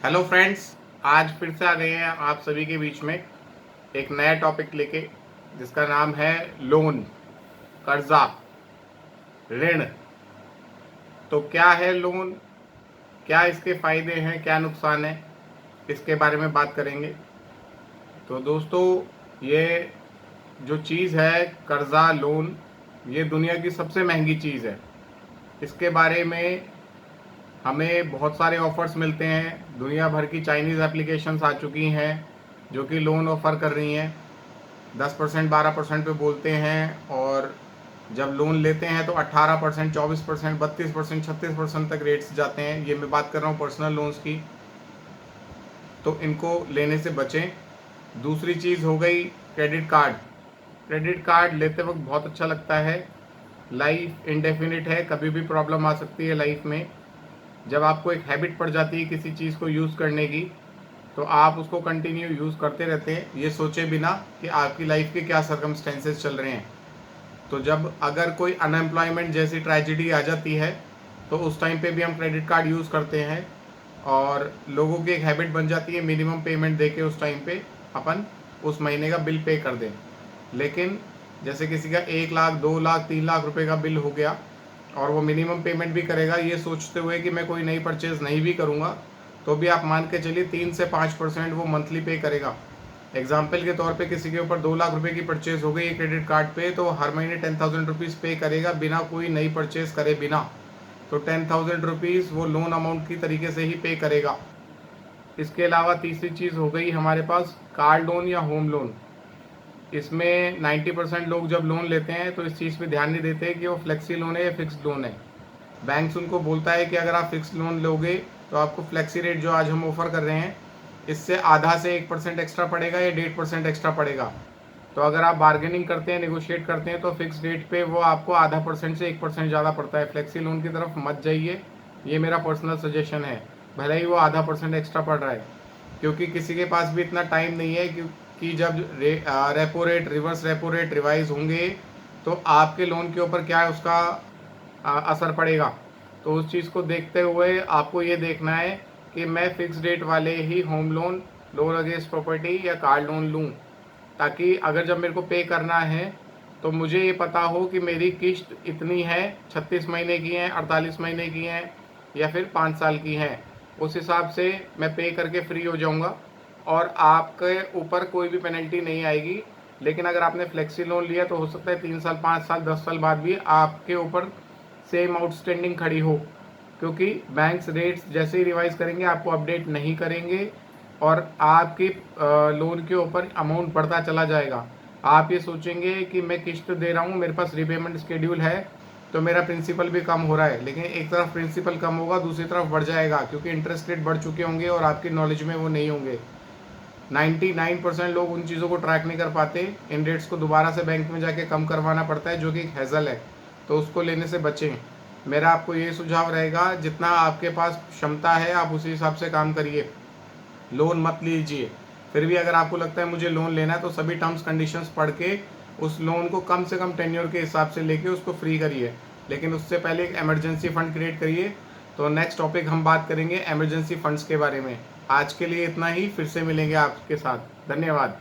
Hello friends, आज फिर से आ गए हैं आप सभी के बीच में एक नया टॉपिक लेके जिसका नाम है लोन, कर्जा, ऋण। तो क्या है लोन, क्या इसके फायदे हैं, क्या नुकसान है, इसके बारे में बात करेंगे। तो दोस्तों, ये जो चीज़ है कर्जा लोन, ये दुनिया की सबसे महंगी चीज़ है। इसके बारे में हमें बहुत सारे ऑफ़र्स मिलते हैं। दुनिया भर की चाइनीज़ एप्लीकेशंस आ चुकी हैं जो कि लोन ऑफ़र कर रही हैं। 10% 12% पे बोलते हैं, और जब लोन लेते हैं तो 18%, 24%, 32%, 36% तक रेट्स जाते हैं। ये मैं बात कर रहा हूँ पर्सनल लोन्स की, तो इनको लेने से बचें। दूसरी चीज़ हो गई क्रेडिट कार्ड। क्रेडिट कार्ड लेते वक्त बहुत अच्छा लगता है। लाइफ इंडेफिनिट है, कभी भी प्रॉब्लम आ सकती है लाइफ में। जब आपको एक हैबिट पड़ जाती है किसी चीज़ को यूज़ करने की, तो आप उसको कंटिन्यू यूज़ करते रहते हैं, ये सोचे बिना कि आपकी लाइफ के क्या सर्कमस्टेंसेस चल रहे हैं। तो जब अगर कोई अनएम्प्लॉयमेंट जैसी ट्रेजेडी आ जाती है, तो उस टाइम पे भी हम क्रेडिट कार्ड यूज़ करते हैं, और लोगों की एक हैबिट बन जाती है मिनिमम पेमेंट दे के उस टाइम पे अपन उस महीने का बिल पे कर दें। लेकिन जैसे किसी का 1 लाख, 2 लाख, 3 लाख रुपए का बिल हो गया और वो मिनिमम पेमेंट भी करेगा ये सोचते हुए कि मैं कोई नई परचेज़ नहीं भी करूँगा, तो भी आप मान के चलिए 3 से 5% वो मंथली पे करेगा। एग्जाम्पल के तौर पे किसी के ऊपर 2 लाख रुपए की परचेज हो गई है क्रेडिट कार्ड पे, तो हर महीने 10,000 रुपीज़ पे करेगा बिना कोई नई परचेज करे बिना। तो 10,000 रुपीज़ वो लोन अमाउंट की तरीके से ही पे करेगा। इसके अलावा तीसरी चीज़ हो गई हमारे पास कार लोन या होम लोन। इसमें 90% लोग जब लोन लेते हैं तो इस चीज़ पे ध्यान नहीं देते कि वो फ्लेक्सी लोन है या फिक्स्ड लोन है। बैंक्स उनको बोलता है कि अगर आप फिक्स लोन लोगे तो आपको फ्लेक्सी रेट जो आज हम ऑफ़र कर रहे हैं, इससे आधा से 1% एक्स्ट्रा पड़ेगा या 1.5% एक्स्ट्रा पड़ेगा। तो अगर आप बार्गेनिंग करते हैं, नेगोशिएट करते हैं, तो फिक्स रेट पे वो आपको आधा परसेंट से 1% ज़्यादा पड़ता है। फ्लेक्सी लोन की तरफ मत जाइए, ये मेरा पर्सनल सजेशन है। भले ही वो आधा परसेंट एक्स्ट्रा पड़ रहा है, क्योंकि किसी के पास भी इतना टाइम नहीं है कि जब repo rate, reverse repo rate revise होंगे तो आपके लोन के ऊपर क्या है उसका असर पड़ेगा। तो उस चीज़ को देखते हुए आपको ये देखना है कि मैं फिक्स रेट वाले ही home loan, loan against property या कार लोन लूँ, ताकि अगर जब मेरे को पे करना है तो मुझे ये पता हो कि मेरी किस्त इतनी है, 36 महीने की हैं, 48 महीने की हैं, या फिर 5 साल की हैं। उस हिसाब से मैं पे करके फ्री हो जाऊंगा और आपके ऊपर कोई भी पेनल्टी नहीं आएगी। लेकिन अगर आपने फ्लेक्सी लोन लिया तो हो सकता है 3 साल, 5 साल, 10 साल बाद भी आपके ऊपर सेम आउटस्टैंडिंग खड़ी हो, क्योंकि बैंक्स रेट्स जैसे ही रिवाइज करेंगे आपको अपडेट नहीं करेंगे और आपकी लोन के ऊपर अमाउंट बढ़ता चला जाएगा। आप ये सोचेंगे कि मैं किस्त दे रहा हूँ, मेरे पास रिपेमेंट शेड्यूल है, तो मेरा प्रिंसिपल भी कम हो रहा है। लेकिन एक तरफ प्रिंसिपल कम होगा, दूसरी तरफ बढ़ जाएगा, क्योंकि इंटरेस्ट रेट बढ़ चुके होंगे और आपकी नॉलेज में वो नहीं होंगे। 99% लोग उन चीज़ों को ट्रैक नहीं कर पाते। इन रेट्स को दोबारा से बैंक में जाके कम करवाना पड़ता है, जो कि एक हैज़ल है। तो उसको लेने से बचें। मेरा आपको ये सुझाव रहेगा, जितना आपके पास क्षमता है आप उसी हिसाब से काम करिए, लोन मत लीजिए। फिर भी अगर आपको लगता है मुझे लोन लेना है, तो सभी टर्म्स कंडीशंस पढ़ के उस लोन को कम से कम टेन्योर के हिसाब से लेके उसको फ्री करिए। लेकिन उससे पहले एक इमरजेंसी फंड क्रिएट करिए। तो नेक्स्ट टॉपिक हम बात करेंगे इमरजेंसी फंड्स के बारे में। आज के लिए इतना ही, फिर से मिलेंगे आपके साथ। धन्यवाद।